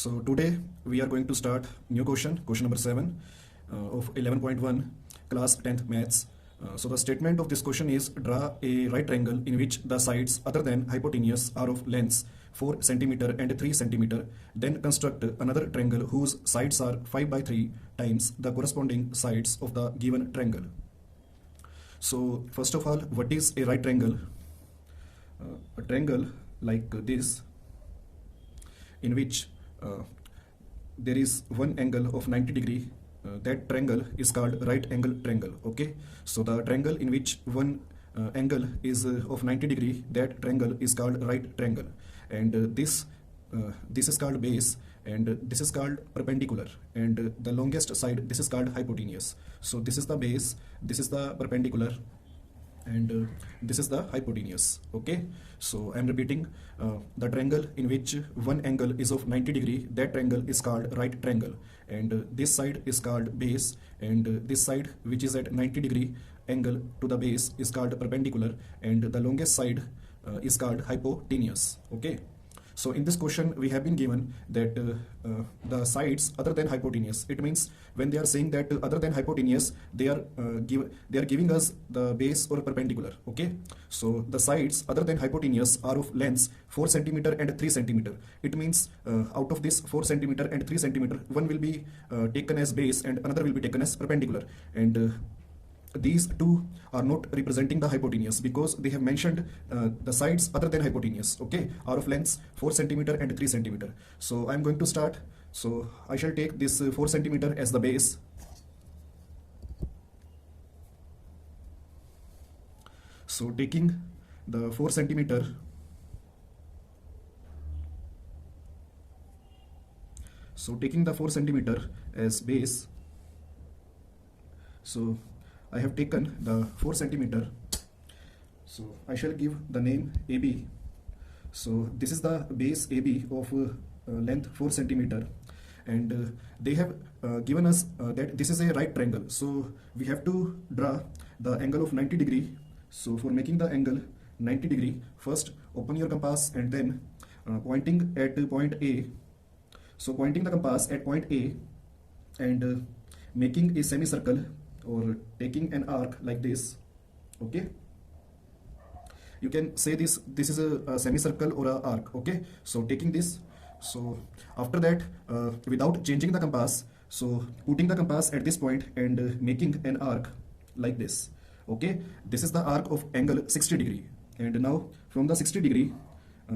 So today we are going to start new question number 7 of 11.1 class 10th maths. So the statement of this question is draw a right triangle in which the sides other than hypotenuse are of lengths 4 centimeter and 3 centimeter. Then construct another triangle whose sides are 5 by 3 times the corresponding sides of the given triangle. So first of all, what is a right triangle? A triangle like this, in which there is one angle of 90 degree, that triangle is called right angle triangle. Okay, so the triangle in which one angle is of 90 degree, that triangle is called right triangle. And this is called base, and this is called perpendicular, and the longest side, this is called hypotenuse. So this is the base, this is the perpendicular, and this is the hypotenuse. Okay, so I am repeating, the triangle in which one angle is of 90 degree, that triangle is called right triangle, and this side is called base, and this side which is at 90 degree angle to the base is called perpendicular, and the longest side is called hypotenuse. Okay, so in this question we have been given that the sides other than hypotenuse, it means when they are saying that other than hypotenuse, they are giving us the base or perpendicular. Okay, so the sides other than hypotenuse are of lengths 4 centimeter and 3 centimeter. It means out of this 4 centimeter and 3 centimeter, one will be taken as base and another will be taken as perpendicular, and these two are not representing the hypotenuse because they have mentioned the sides other than hypotenuse, okay, are of lengths 4 centimeter and 3 centimeter. So I'm going to start. So I shall take this 4 centimeter as the base. So taking the 4 centimeter, as base, so I have taken the 4 centimeter, so I shall give the name AB. So this is the base AB of length 4 centimeter, and they have given us that this is a right triangle, so we have to draw the angle of 90 degree. So for making the angle 90 degree, first open your compass and then pointing at point A. So pointing the compass at point A and making a semicircle or taking an arc like this. Okay, you can say this is a semicircle or a arc. Okay, so taking this, so after that without changing the compass, so putting the compass at this point and making an arc like this. Okay, this is the arc of angle 60 degree, and now from the 60 degree,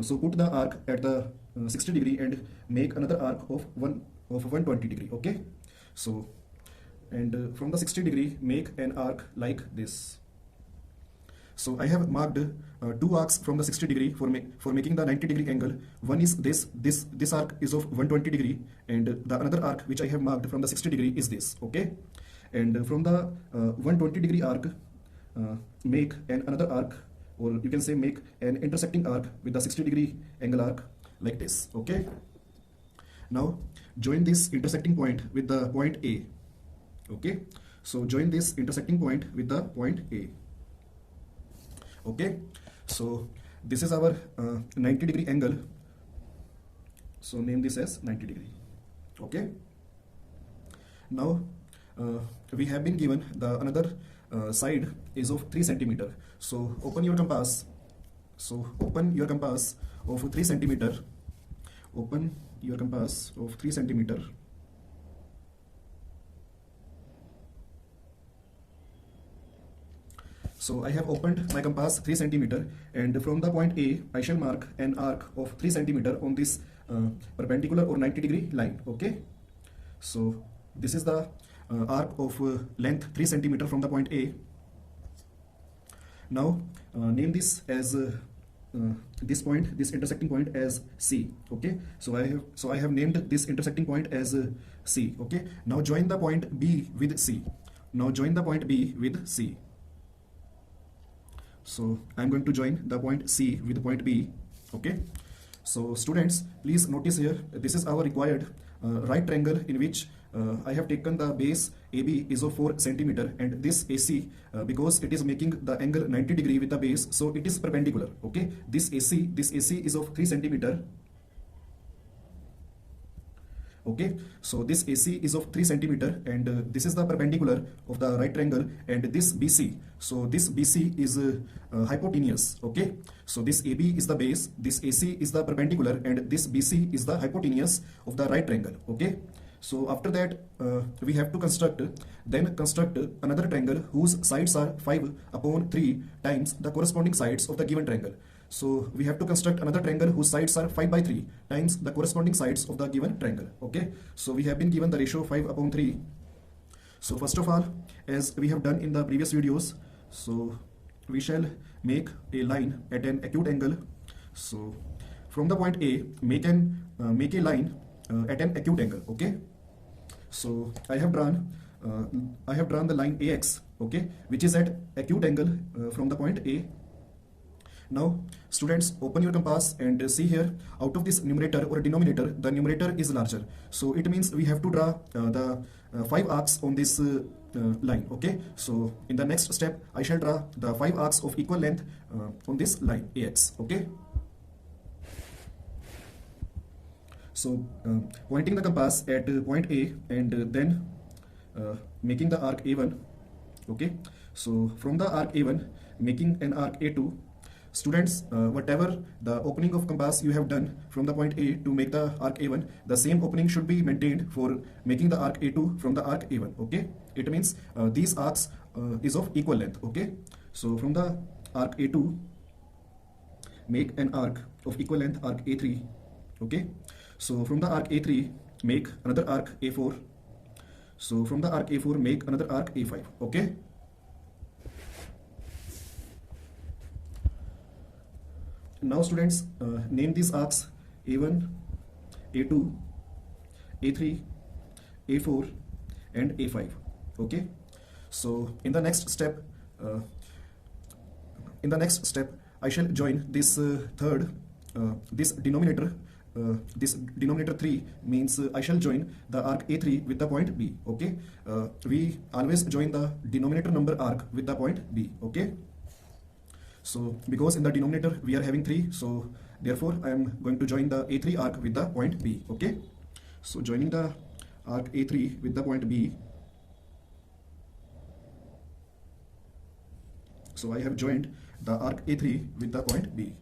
so put the arc at the 60 degree and make another arc of 120 degree. Okay, so and from the 60 degree make an arc like this. So I have marked two arcs from the 60 degree for making the 90 degree angle. One is this arc is of 120 degree, and the another arc which I have marked from the 60 degree is this. Okay, and from the 120 degree arc make another arc, or you can say make an intersecting arc with the 60 degree angle arc like this. Okay, now join this intersecting point with the point A. Okay, so join this intersecting point with the point A. Okay, so this is our 90 degree angle, so name this as 90 degree. Okay, now we have been given the another side is of 3 centimeter. So open your compass, of 3 centimeter, open your compass of 3 centimeter. So I have opened my compass 3 centimeter, and from the point A I shall mark an arc of 3 centimeter on this perpendicular or 90 degree line. Okay, so this is the arc of length 3 centimeter from the point A. Now name this as this point, this intersecting point, as C. Okay, so I have named this intersecting point as C. Okay, now join the point B with C. So I'm going to join the point C with the point B. Okay, so students, please notice here, this is our required right triangle in which I have taken the base AB is of 4 centimeter, and this AC because it is making the angle 90 degree with the base, so it is perpendicular. Okay, this AC is of 3 centimeter, Okay, so this AC is of 3 centimeter, and this is the perpendicular of the right triangle, and this BC. So this BC is hypotenuse. Okay, so this AB is the base, this AC is the perpendicular, and this BC is the hypotenuse of the right triangle. Okay, so after that we have to construct another triangle whose sides are 5 upon 3 times the corresponding sides of the given triangle. So we have to construct another triangle whose sides are 5 by 3 times the corresponding sides of the given triangle. Okay, so we have been given the ratio 5 upon 3. So first of all, as we have done in the previous videos, so we shall make a line at an acute angle. So from the point A, make a line at an acute angle. Okay, so I have drawn the line AX, okay, which is at acute angle from the point A. Now students, open your compass and see here, out of this numerator or denominator, the numerator is larger, so it means we have to draw the 5 arcs on this line. Okay, so in the next step I shall draw the 5 arcs of equal length on this line AX. Okay, so pointing the compass at point A, and then making the arc A1. Okay, so from the arc A1 making an arc A2. Students, whatever the opening of compass you have done from the point A to make the arc A1, the same opening should be maintained for making the arc A2 from the arc A1. Okay, it means these arcs is of equal length. Okay, so from the arc A2 make an arc of equal length, arc A3. Okay, so from the arc A3 make another arc A4. So from the arc A4 make another arc A5. Okay, now students, name these arcs A1, A2, A3, A4 and A5. Okay, so in the next step I shall join this this denominator 3 means I shall join the arc A3 with the point B. Okay, we always join the denominator number arc with the point B. Okay, so because in the denominator we are having 3, so therefore I am going to join the A3 arc with the point B. Okay, so joining the arc A3 with the point B. So I have joined the arc A3 with the point B.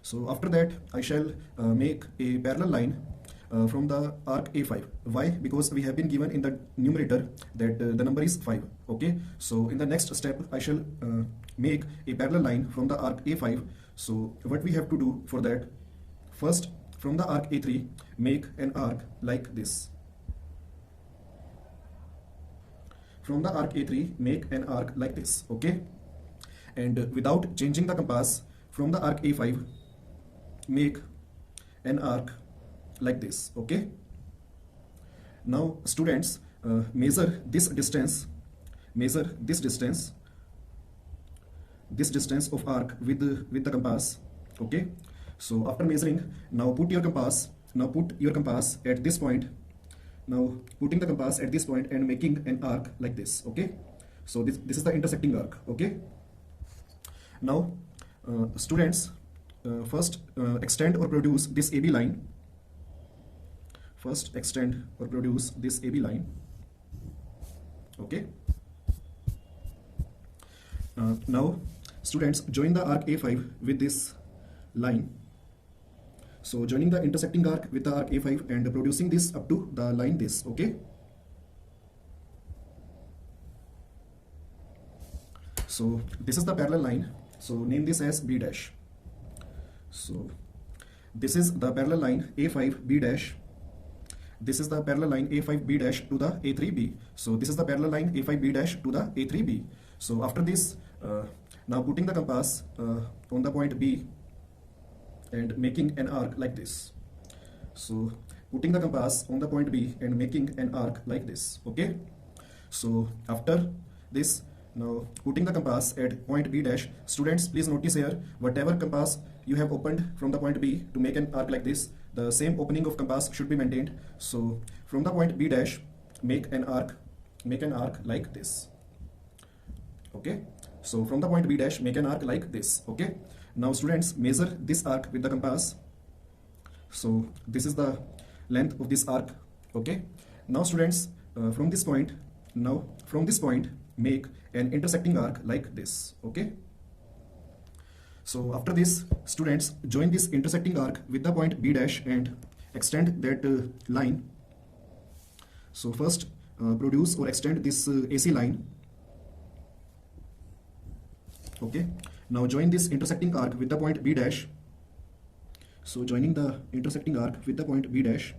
So after that I shall make a parallel line from the arc A5. Why? Because we have been given in the numerator that the number is 5. Okay, so in the next step I shall make a parallel line from the arc A5. So what we have to do for that, first from the arc A3 make an arc like this. From the arc A3 make an arc like this. Okay, and without changing the compass, from the arc A5 make an arc like this. Okay, now students, measure this distance of arc with the compass. Okay, so after measuring, now put your compass at this point. Now putting the compass at this point and making an arc like this. Okay, so this is the intersecting arc. Okay, now students, first extend or produce this AB line. First extend or produce this AB line. Okay, now students, join the arc A5 with this line. So joining the intersecting arc with the arc A5 and producing this up to the line this. Okay, so this is the parallel line, so name this as B dash. So this is the parallel line A5 B dash. This is the parallel line A5 B dash to the A3B. So this is the parallel line A5 B dash to the A3B. So after this, now putting the compass on the point B and making an arc like this. So putting the compass on the point B and making an arc like this. Okay, so after this, now putting the compass at point B dash. Students, please notice here, whatever compass you have opened from the point B to make an arc like this, the same opening of compass should be maintained. So from the point B dash make an arc like this. Okay, so from the point B dash make an arc like this. Okay, now students, measure this arc with the compass. So this is the length of this arc. Okay, now students, from this point make an intersecting arc like this. Okay, so after this, students, join this intersecting arc with the point B dash and extend that line. So first produce or extend this AC line. Okay, now join this intersecting arc with the point B dash. So joining the intersecting arc with the point B dash.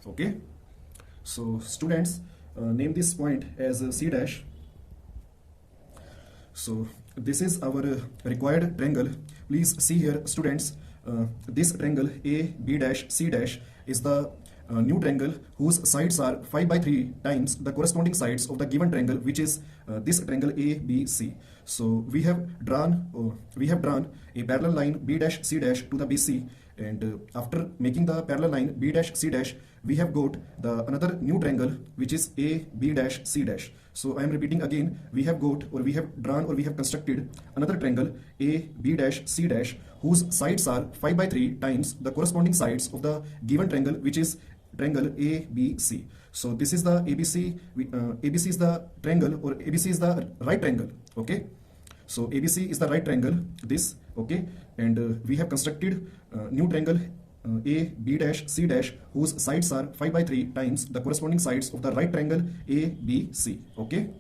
Okay, so students, name this point as C dash. So this is our required triangle. Please see here, students, this triangle A B dash C dash is the new triangle whose sides are 5 by 3 times the corresponding sides of the given triangle, which is this triangle ABC. So we have drawn a parallel line B dash C dash to the BC, and after making the parallel line B dash C dash, we have got the another new triangle which is A B dash C dash. So I am repeating again, we have got, or we have drawn, or we have constructed another triangle A B dash C dash whose sides are 5 by 3 times the corresponding sides of the given triangle, which is triangle ABC. So this is the ABC. ABC is the triangle, or ABC is the right triangle. Okay, so ABC is the right triangle, this. Okay, and we have constructed new triangle A B dash C dash whose sides are 5 by 3 times the corresponding sides of the right triangle ABC. Okay.